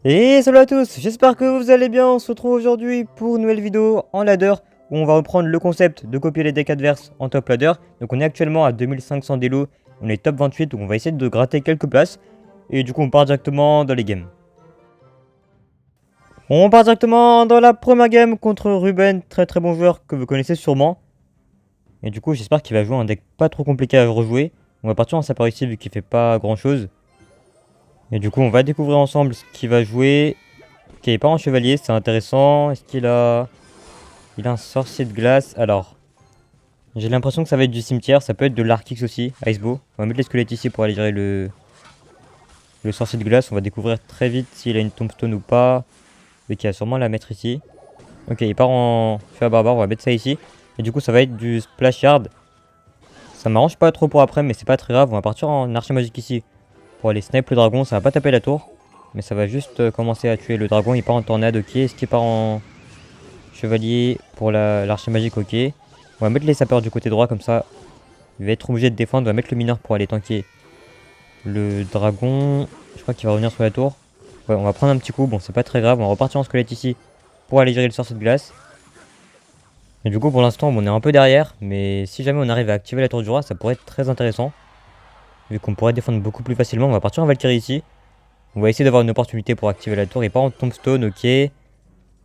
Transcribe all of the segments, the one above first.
Et salut à tous, j'espère que vous allez bien. On se retrouve aujourd'hui pour une nouvelle vidéo en ladder où on va reprendre le concept de copier les decks adverses en top ladder. Donc on est actuellement à 2500 d'élo, on est top 28, donc on va essayer de gratter quelques places. Et du coup on part directement dans les games. On part directement dans la première game contre Ruben, très bon joueur que vous connaissez sûrement. Et du coup j'espère qu'il va jouer un deck pas trop compliqué à rejouer. On va partir en sapeur ici vu qu'il fait pas grand chose. Et du coup on va découvrir ensemble ce qu'il va jouer. Ok, il part en chevalier, c'est intéressant. Est-ce qu'il a... Il a un sorcier de glace. Alors, j'ai l'impression que ça va être du cimetière. Ça peut être de l'Arkix aussi, Icebow. On va mettre les squelettes ici pour aller gérer le sorcier de glace. On va découvrir très vite s'il a une tombstone ou pas. Mais qui va sûrement la mettre ici. Ok, il part en feu à barbare. On va mettre ça ici. Et du coup, ça va être du splash yard. Ça m'arrange pas trop pour après, mais c'est pas très grave. On va partir en archer magique ici pour aller snipe le dragon. Ça va pas taper la tour, mais ça va juste commencer à tuer le dragon. Il part en tornade, ok. Est-ce qu'il part en chevalier pour l'archer magique, ok. On va mettre les sapeurs du côté droit, comme ça il va être obligé de défendre. On va mettre le mineur pour aller tanker le dragon. Je crois qu'il va revenir sur la tour. Ouais, on va prendre un petit coup, bon c'est pas très grave. On va repartir en squelette ici pour aller gérer le sorcier de glace. Et du coup pour l'instant on est un peu derrière, mais si jamais on arrive à activer la tour du roi, ça pourrait être très intéressant. Vu qu'on pourrait défendre beaucoup plus facilement. On va partir en Valkyrie ici. On va essayer d'avoir une opportunité pour activer la tour. Il part en tombstone, ok.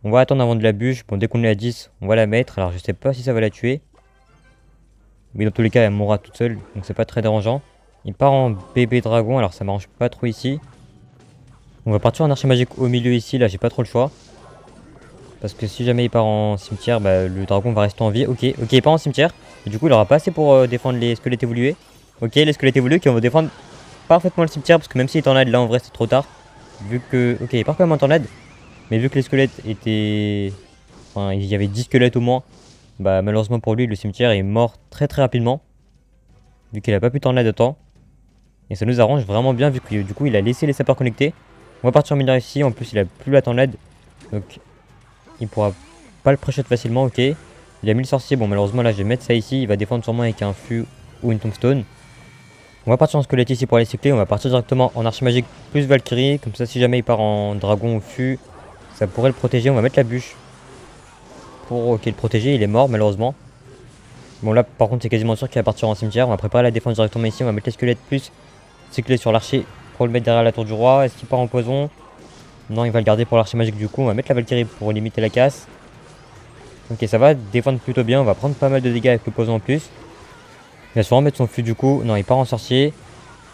On va attendre avant de la bûche. Bon, dès qu'on est à 10, on va la mettre. Alors, je sais pas si ça va la tuer. Mais dans tous les cas, elle mourra toute seule. Donc, c'est pas très dérangeant. Il part en bébé dragon. Alors, ça m'arrange pas trop ici. On va partir en archer magique au milieu ici. Là, j'ai pas trop le choix. Parce que si jamais il part en cimetière, bah, le dragon va rester en vie. Ok, il part en cimetière. Et du coup, il aura pas assez pour défendre les squelettes évolués. Ok, les squelettes évolués qui vont défendre parfaitement le cimetière. Parce que même s'il est en tornade, là, en vrai, c'est trop tard. Vu que... Ok, il part quand même en tornade. Mais vu que les squelettes étaient... Enfin, il y avait 10 squelettes au moins. Bah malheureusement pour lui, le cimetière est mort très rapidement. Vu qu'il a pas pu tornade de temps. Et ça nous arrange vraiment bien vu que du coup il a laissé les sapeurs connectés. On va partir en mineur ici, en plus il a plus la tornade. Donc il pourra pas le pré-shot facilement, ok. Il a mis le sorcier, bon malheureusement là je vais mettre ça ici. Il va défendre sûrement avec un fût ou une tombstone. On va partir en squelette ici pour aller cycler. On va partir directement en archer magique plus Valkyrie. Comme ça si jamais il part en dragon ou fût, ça pourrait le protéger. On va mettre la bûche pour le protéger. Il est mort malheureusement. Bon là par contre c'est quasiment sûr qu'il va partir en cimetière. On va préparer la défense directement ici. On va mettre les squelettes plus cycler sur l'archer pour le mettre derrière la tour du roi. Est-ce qu'il part en poison? Non, il va le garder pour l'archer magique du coup. On va mettre la Valkyrie pour limiter la casse. Ok, ça va défendre plutôt bien. On va prendre pas mal de dégâts avec le poison en plus. Il va sûrement mettre son fût du coup. Non, il part en sorcier.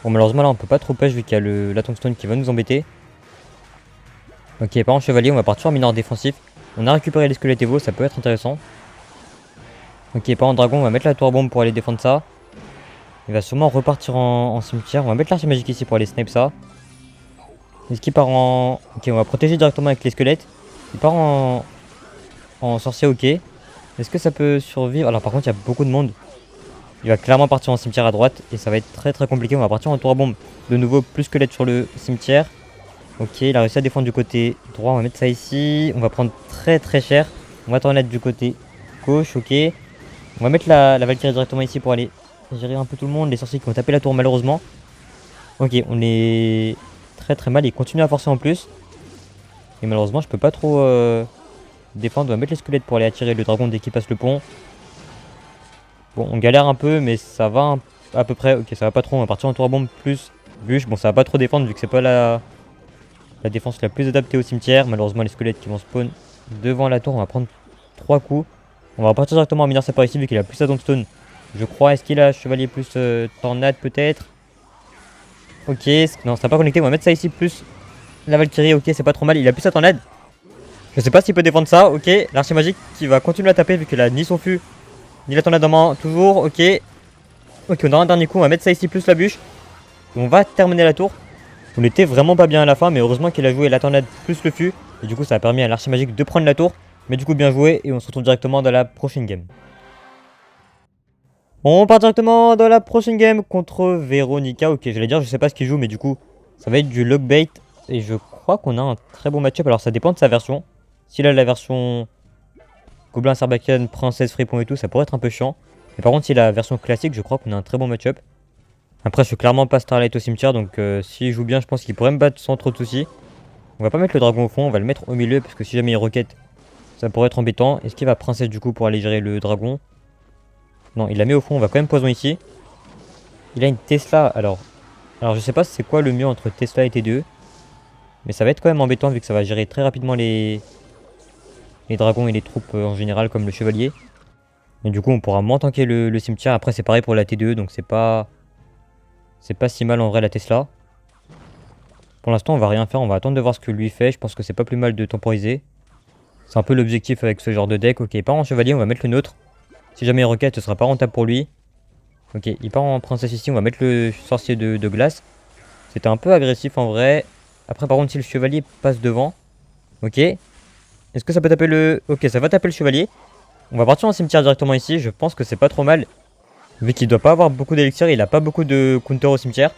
Bon malheureusement là on peut pas trop push vu qu'il y a la tombstone qui va nous embêter. Ok, il part en chevalier. On va partir en mineur défensif. On a récupéré les squelettes Evo, ça peut être intéressant. Ok, pas en dragon, on va mettre la tour bombe pour aller défendre ça. Il va sûrement repartir en cimetière. On va mettre l'archer magique ici pour aller snipe ça. Est-ce qu'il part en... Ok, on va protéger directement avec les squelettes. Il part en sorcier, ok. Est-ce que ça peut survivre? Alors par contre, il y a beaucoup de monde. Il va clairement partir en cimetière à droite. Et ça va être très compliqué. On va partir en tour bombe. De nouveau, plus squelette sur le cimetière. Ok, il a réussi à défendre du côté droit. On va mettre ça ici. On va prendre très cher. On va tourner du côté gauche, ok. On va mettre la Valkyrie directement ici pour aller gérer un peu tout le monde. Les sorciers qui vont taper la tour malheureusement. Ok, on est très mal. Ils continuent à forcer en plus. Et malheureusement, je peux pas trop défendre. On va mettre les squelettes pour aller attirer le dragon dès qu'il passe le pont. Bon, on galère un peu, mais ça va à peu près. Ok, ça va pas trop. On va partir en tour bombe plus bûche. Bon, ça va pas trop défendre vu que c'est pas la défense la plus adaptée au cimetière. Malheureusement, les squelettes qui vont spawn devant la tour. On va prendre 3 coups. On va repartir directement en mineur sapeur ici vu qu'il a plus sa tombstone. Je crois. Est-ce qu'il a chevalier plus tornade peut-être? Ok. Non, ça n'a pas connecté. On va mettre ça ici plus la Valkyrie. Ok, c'est pas trop mal. Il a plus sa tornade. Je sais pas s'il peut défendre ça. Ok. L'archer magique qui va continuer à taper vu qu'il a ni son fût ni la tornade en main. Toujours. Ok. Ok, on a un dernier coup. On va mettre ça ici plus la bûche. On va terminer la tour. On était vraiment pas bien à la fin, mais heureusement qu'il a joué la tornade plus le fût. Et du coup, ça a permis à l'archer magique de prendre la tour. Mais du coup, bien joué. Et on se retrouve directement dans la prochaine game. On part directement dans la prochaine game contre Véronica. Ok, j'allais dire, je sais pas ce qu'il joue, mais du coup, ça va être du lockbait. Et je crois qu'on a un très bon match-up. Alors, ça dépend de sa version. S'il a la version Gobelin Sarbacane, Princesse, Fripon et tout, ça pourrait être un peu chiant. Mais par contre, s'il a la version classique, je crois qu'on a un très bon match-up. Après, je suis clairement pas Starlight au cimetière, donc s'il joue bien, je pense qu'il pourrait me battre sans trop de soucis. On va pas mettre le dragon au fond, on va le mettre au milieu parce que si jamais il roquette, ça pourrait être embêtant. Est-ce qu'il va princesse du coup pour aller gérer le dragon? Non, il la met au fond, on va quand même poison ici. Il a une Tesla, alors je sais pas c'est quoi le mieux entre Tesla et T2. Mais ça va être quand même embêtant vu que ça va gérer très rapidement les dragons et les troupes en général comme le chevalier. Et du coup on pourra moins tanker le cimetière. Après c'est pareil pour la T2 donc c'est pas si mal en vrai la Tesla. Pour l'instant on va rien faire, on va attendre de voir ce que lui fait. Je pense que c'est pas plus mal de temporiser. C'est un peu l'objectif avec ce genre de deck. Ok, il part en chevalier, on va mettre le nôtre. Si jamais il requête, ce sera pas rentable pour lui. Ok, il part en princesse ici, on va mettre le sorcier de glace. C'était un peu agressif en vrai. Après par contre si le chevalier passe devant. Ok. Est-ce que ça peut taper le... Ok, ça va taper le chevalier. On va partir en cimetière directement ici, je pense que c'est pas trop mal. Vu qu'il doit pas avoir beaucoup d'élixir, il a pas beaucoup de counter au cimetière.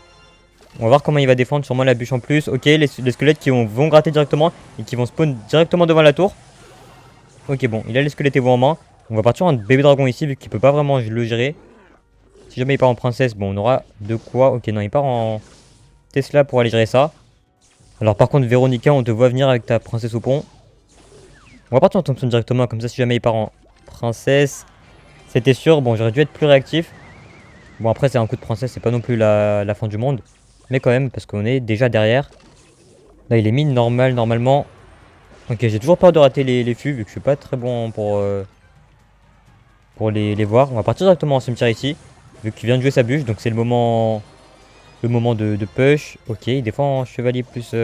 On va voir comment il va défendre, sûrement la bûche en plus. Ok, les squelettes qui vont gratter directement et qui vont spawn directement devant la tour. Ok, bon, il a les squelettes et vous en main. On va partir en bébé dragon ici, vu qu'il peut pas vraiment le gérer. Si jamais il part en princesse, bon, on aura de quoi. Ok, non, il part en Tesla pour aller gérer ça. Alors par contre, Véronica, on te voit venir avec ta princesse au pont. On va partir en Thompson directement, comme ça si jamais il part en princesse, c'était sûr. Bon, j'aurais dû être plus réactif. Bon, après, c'est un coup de princesse, c'est pas non plus la fin du monde. Mais quand même, parce qu'on est déjà derrière. Là, il est mis normal, normalement. Ok, j'ai toujours peur de rater les fûts, vu que je suis pas très bon pour les voir. On va partir directement en cimetière ici, vu qu'il vient de jouer sa bûche, donc c'est le moment de push. Ok, il défend en chevalier plus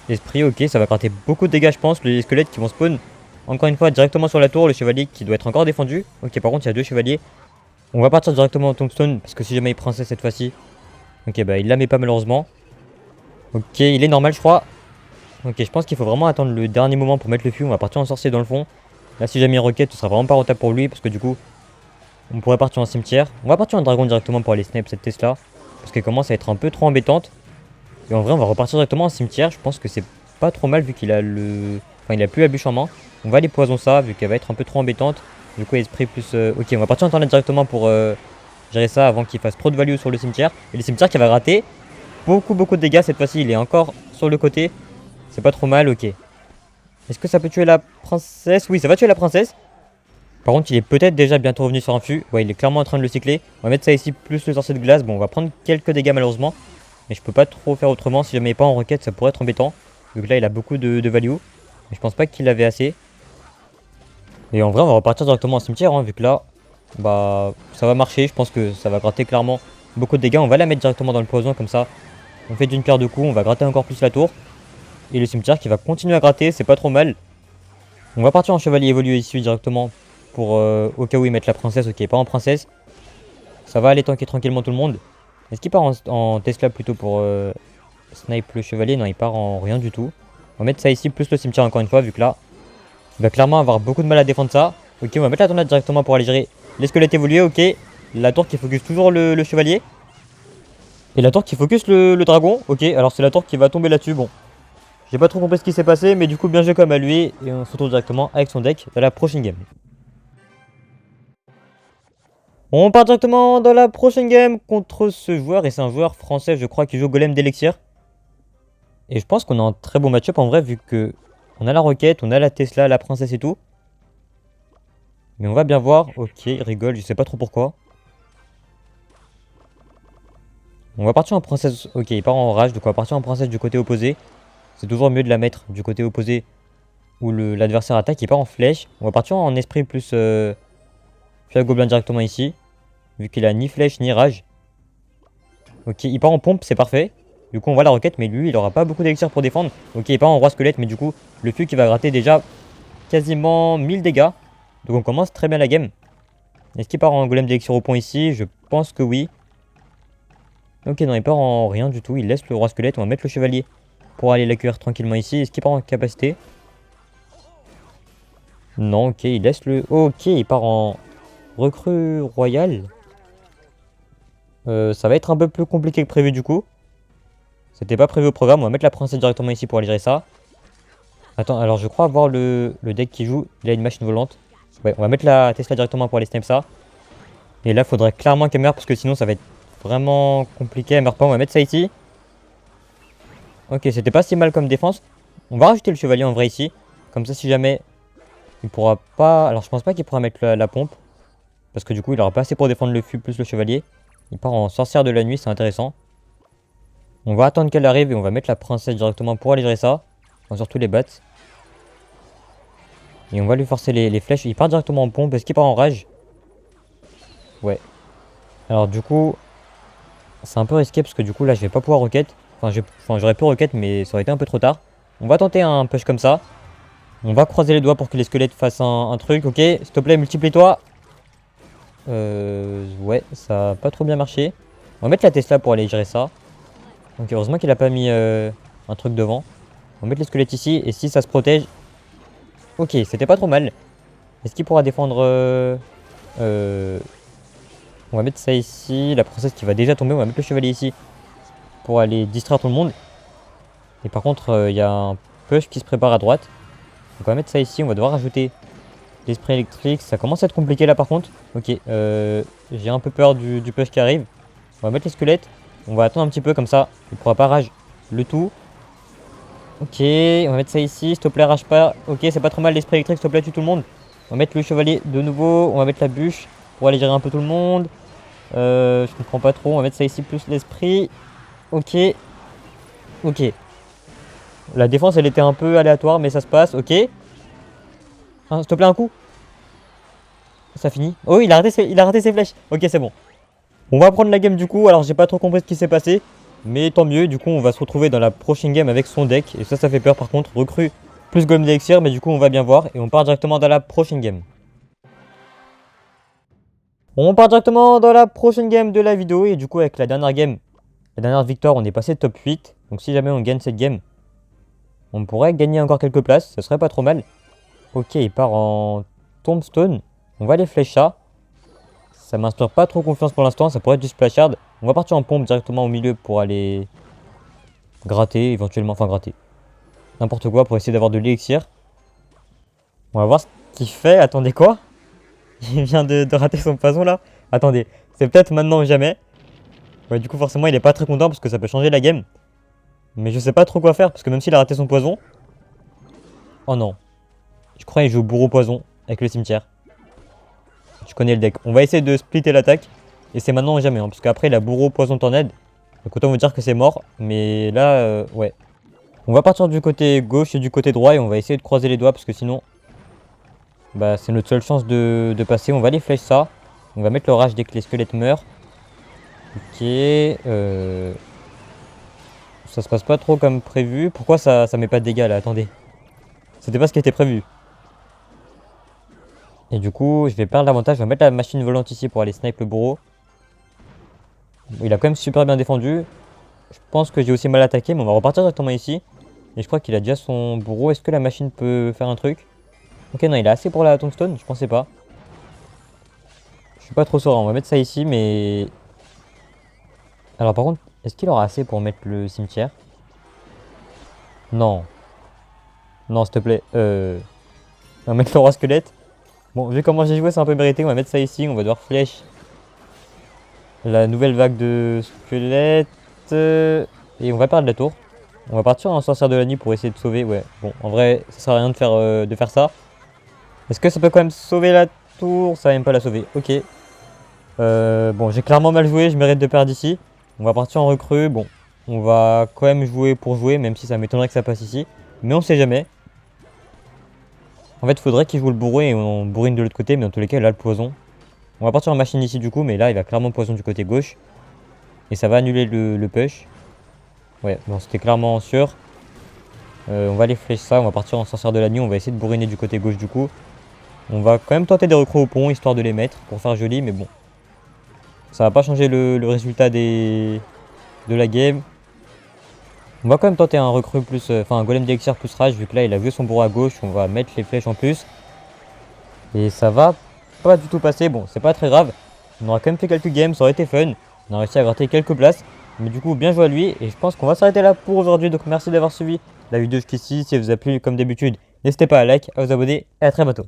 esprit. Ok, ça va gratter beaucoup de dégâts, je pense. Les squelettes qui vont spawn, encore une fois, directement sur la tour. Le chevalier qui doit être encore défendu. Ok, par contre, il y a deux chevaliers. On va partir directement en tombstone, parce que si jamais il princesse cette fois-ci. Ok, bah il la met pas malheureusement. Ok, il est normal, je crois. Ok, je pense qu'il faut vraiment attendre le dernier moment pour mettre le fût. On va partir en sorcier dans le fond. Là, si jamais il roquette, ce sera vraiment pas rentable pour lui, parce que du coup, on pourrait partir en cimetière. On va partir en dragon directement pour aller snipe cette Tesla, parce qu'elle commence à être un peu trop embêtante. Et en vrai, on va repartir directement en cimetière. Je pense que c'est pas trop mal vu qu'il a le... Enfin, il a plus la bûche en main. On va aller poison ça, vu qu'elle va être un peu trop embêtante. Du coup, esprit plus... Ok, on va partir en internet directement pour gérer ça avant qu'il fasse trop de value sur le cimetière. Et le cimetière qui va gratter beaucoup de dégâts cette fois-ci. Il est encore sur le côté. C'est pas trop mal, ok. Est-ce que ça peut tuer la princesse? Oui, ça va tuer la princesse. Par contre, il est peut-être déjà bientôt revenu sur un fût. Ouais, il est clairement en train de le cycler. On va mettre ça ici, plus le sorcier de glace. Bon, on va prendre quelques dégâts malheureusement. Mais je peux pas trop faire autrement. Si jamais il n'est pas en requête, ça pourrait être embêtant. Vu que là, il a beaucoup de value. Mais je pense pas qu'il avait assez. Et en vrai, on va repartir directement au cimetière. Hein, vu que là, bah, ça va marcher. Je pense que ça va gratter clairement beaucoup de dégâts. On va la mettre directement dans le poison. Comme ça, on fait d'une pierre deux coups. On va gratter encore plus la tour. Et le cimetière qui va continuer à gratter. C'est pas trop mal. On va partir en chevalier évolué ici directement. Pour au cas où il mettent la princesse. Ok, pas en princesse. Ça va aller tanker tranquillement tout le monde. Est-ce qu'il part en Tesla plutôt pour snipe le chevalier? Non, il part en rien du tout. On va mettre ça ici, plus le cimetière encore une fois, vu que là, il va clairement avoir beaucoup de mal à défendre ça. Ok, on va mettre la tornade directement pour aller gérer les squelettes évolués. Ok, la tour qui focus toujours le chevalier. Et la tour qui focus le dragon. Ok, alors c'est la tour qui va tomber là-dessus. Bon, j'ai pas trop compris ce qui s'est passé, mais du coup, bien joué comme à lui. Et on se retrouve directement avec son deck dans la prochaine game. On part directement dans la prochaine game contre ce joueur. Et c'est un joueur français, je crois, qui joue Golem d'Elixir. Et je pense qu'on a un très bon match-up en vrai, vu que on a la roquette, on a la Tesla, la princesse et tout. Mais on va bien voir. Ok, il rigole, je sais pas trop pourquoi. On va partir en princesse. Ok, il part en rage, donc on va partir en princesse du côté opposé. C'est toujours mieux de la mettre du côté opposé où l'adversaire attaque. Il part en flèche. On va partir en esprit plus fier gobelin directement ici, vu qu'il a ni flèche ni rage. Ok, il part en pompe, c'est parfait. Du coup, on voit la roquette, mais lui, il aura pas beaucoup d'élixir pour défendre. Ok, il part en roi squelette, mais du coup, le fût qui va gratter déjà quasiment 1000 dégâts. Donc on commence très bien la game. Est-ce qu'il part en golem d'élixir au point ici? Je pense que oui. Ok, non, il part en rien du tout. Il laisse le roi squelette. On va mettre le chevalier pour aller l'accueillir tranquillement ici. Est-ce qu'il part en capacité? Non, ok, il laisse le... Ok, il part en recrue royale. Ça va être un peu plus compliqué que prévu du coup. C'était pas prévu au programme. On va mettre la princesse directement ici pour aller gérer ça. Attends, alors je crois avoir le deck qui joue. Il a une machine volante. Ouais, on va mettre la Tesla directement pour aller snipe ça. Et là, il faudrait clairement qu'elle meure parce que sinon ça va être vraiment compliqué. Elle meurt pas. On va mettre ça ici. Ok, c'était pas si mal comme défense. On va rajouter le chevalier en vrai ici. Comme ça, si jamais il pourra pas... Alors, je pense pas qu'il pourra mettre la pompe. Parce que du coup, il aura pas assez pour défendre le fût plus le chevalier. Il part en sorcière de la nuit, c'est intéressant. On va attendre qu'elle arrive et on va mettre la princesse directement pour aller gérer ça. Enfin, surtout les bats. Et on va lui forcer les flèches. Il part directement en pompe. Est-ce qu'il part en rage? Ouais. Alors du coup, c'est un peu risqué parce que du coup là je vais pas pouvoir rocket. Enfin j'aurais pu rocket mais ça aurait été un peu trop tard. On va tenter un push comme ça. On va croiser les doigts pour que les squelettes fassent un truc. Ok, s'il te plaît, multiplie-toi. Ouais, ça a pas trop bien marché. On va mettre la Tesla pour aller gérer ça. Donc heureusement qu'il a pas mis un truc devant. On va mettre les squelettes ici et si ça se protège. Ok, c'était pas trop mal. Est-ce qu'il pourra défendre on va mettre ça ici. La princesse qui va déjà tomber. On va mettre le chevalier ici pour aller distraire tout le monde. Et par contre, il y a un push qui se prépare à droite. Donc on va mettre ça ici. On va devoir rajouter l'esprit électrique. Ça commence à être compliqué là par contre. Ok, j'ai un peu peur du push qui arrive. On va mettre les squelettes. On va attendre un petit peu comme ça. Il pourra pas rage le tout. Ok, on va mettre ça ici. S'il te plaît, rage pas. Ok, c'est pas trop mal l'esprit électrique. S'il te plaît, tue tout le monde. On va mettre le chevalier de nouveau. On va mettre la bûche pour aller gérer un peu tout le monde. Je comprends pas trop. On va mettre ça ici plus l'esprit. Ok. Ok. La défense, elle était un peu aléatoire, mais ça se passe. Ok. Hein, s'il te plaît, un coup. Ça finit. Oh, il a raté ses flèches. Ok, c'est bon. On va prendre la game du coup. Alors, j'ai pas trop compris ce qui s'est passé. Mais tant mieux. Du coup, on va se retrouver dans la prochaine game avec son deck. Et ça fait peur par contre. Recrue plus golem d'élixir. Mais du coup, on va bien voir. Et on part directement dans la prochaine game. On part directement dans la prochaine game de la vidéo. Et du coup, avec la dernière game, la dernière victoire, on est passé top 8. Donc, si jamais on gagne cette game, on pourrait gagner encore quelques places. Ça serait pas trop mal. Ok, il part en tombstone. On va les flèches ça. Ça m'inspire pas trop confiance pour l'instant. Ça pourrait être du splashard. On va partir en pompe directement au milieu pour aller gratter éventuellement. Enfin, gratter. N'importe quoi pour essayer d'avoir de l'élixir. On va voir ce qu'il fait. Attendez, quoi? Il vient de rater son poison là. Attendez, c'est peut-être maintenant ou jamais. Ouais, du coup, forcément, il est pas très content parce que ça peut changer la game. Mais je sais pas trop quoi faire parce que même s'il a raté son poison. Oh non. Je crois qu'il joue bourreau poison avec le cimetière. Je connais le deck. On va essayer de splitter l'attaque. Et c'est maintenant ou jamais. Hein, parce qu'après, il a bourreau poison tornade. Donc autant vous dire que c'est mort. Mais là, ouais. On va partir du côté gauche et du côté droit. Et on va essayer de croiser les doigts. Parce que sinon, bah, c'est notre seule chance de passer. On va les flèches ça. On va mettre le rage dès que les squelettes meurent. Ok. Ça se passe pas trop comme prévu. Pourquoi ça met pas de dégâts là? Attendez. C'était pas ce qui était prévu. Et du coup, je vais perdre l'avantage. Je vais mettre la machine volante ici pour aller snipe le bourreau. Il a quand même super bien défendu. Je pense que j'ai aussi mal attaqué, mais on va repartir directement ici. Et je crois qu'il a déjà son bourreau. Est-ce que la machine peut faire un truc? Ok, non, il a assez pour la tombstone. Je pensais pas. Je suis pas trop serein. On va mettre ça ici, mais... Alors par contre, est-ce qu'il aura assez pour mettre le cimetière? Non. Non, s'il te plaît. On va mettre le roi squelette. Bon, vu comment j'ai joué, c'est un peu mérité. On va mettre ça ici. On va devoir flèche la nouvelle vague de squelettes. Et on va perdre la tour. On va partir en sorcière de la nuit pour essayer de sauver. Ouais, bon, en vrai, ça sert à rien de faire ça. Est-ce que ça peut quand même sauver la tour? Ça va même pas la sauver. Ok. Bon, j'ai clairement mal joué. Je mérite de perdre ici. On va partir en recrue. Bon, on va quand même jouer pour jouer, même si ça m'étonnerait que ça passe ici. Mais on sait jamais. En fait, il faudrait qu'il joue le bourreau et on bourrine de l'autre côté. Mais en tous les cas, il a le poison. On va partir en machine ici du coup. Mais là, il va clairement poison du côté gauche. Et ça va annuler le push. Ouais, bon, c'était clairement sûr. On va aller flèche ça. On va partir en sorcière de la nuit. On va essayer de bourriner du côté gauche du coup. On va quand même tenter des recrues au pont, histoire de les mettre pour faire joli. Mais bon, ça va pas changer le résultat de la game. On va quand même tenter un recrue plus... Enfin, un golem d'élixir plus rage. Vu que là, il a joué son bourreau à gauche. On va mettre les flèches en plus. Et ça va pas du tout passer. Bon, c'est pas très grave. On aura quand même fait quelques games. Ça aurait été fun. On a réussi à gratter quelques places. Mais du coup, bien joué à lui. Et je pense qu'on va s'arrêter là pour aujourd'hui. Donc merci d'avoir suivi la vidéo jusqu'ici. Si elle vous a plu, comme d'habitude, n'hésitez pas à like, à vous abonner. Et à très bientôt.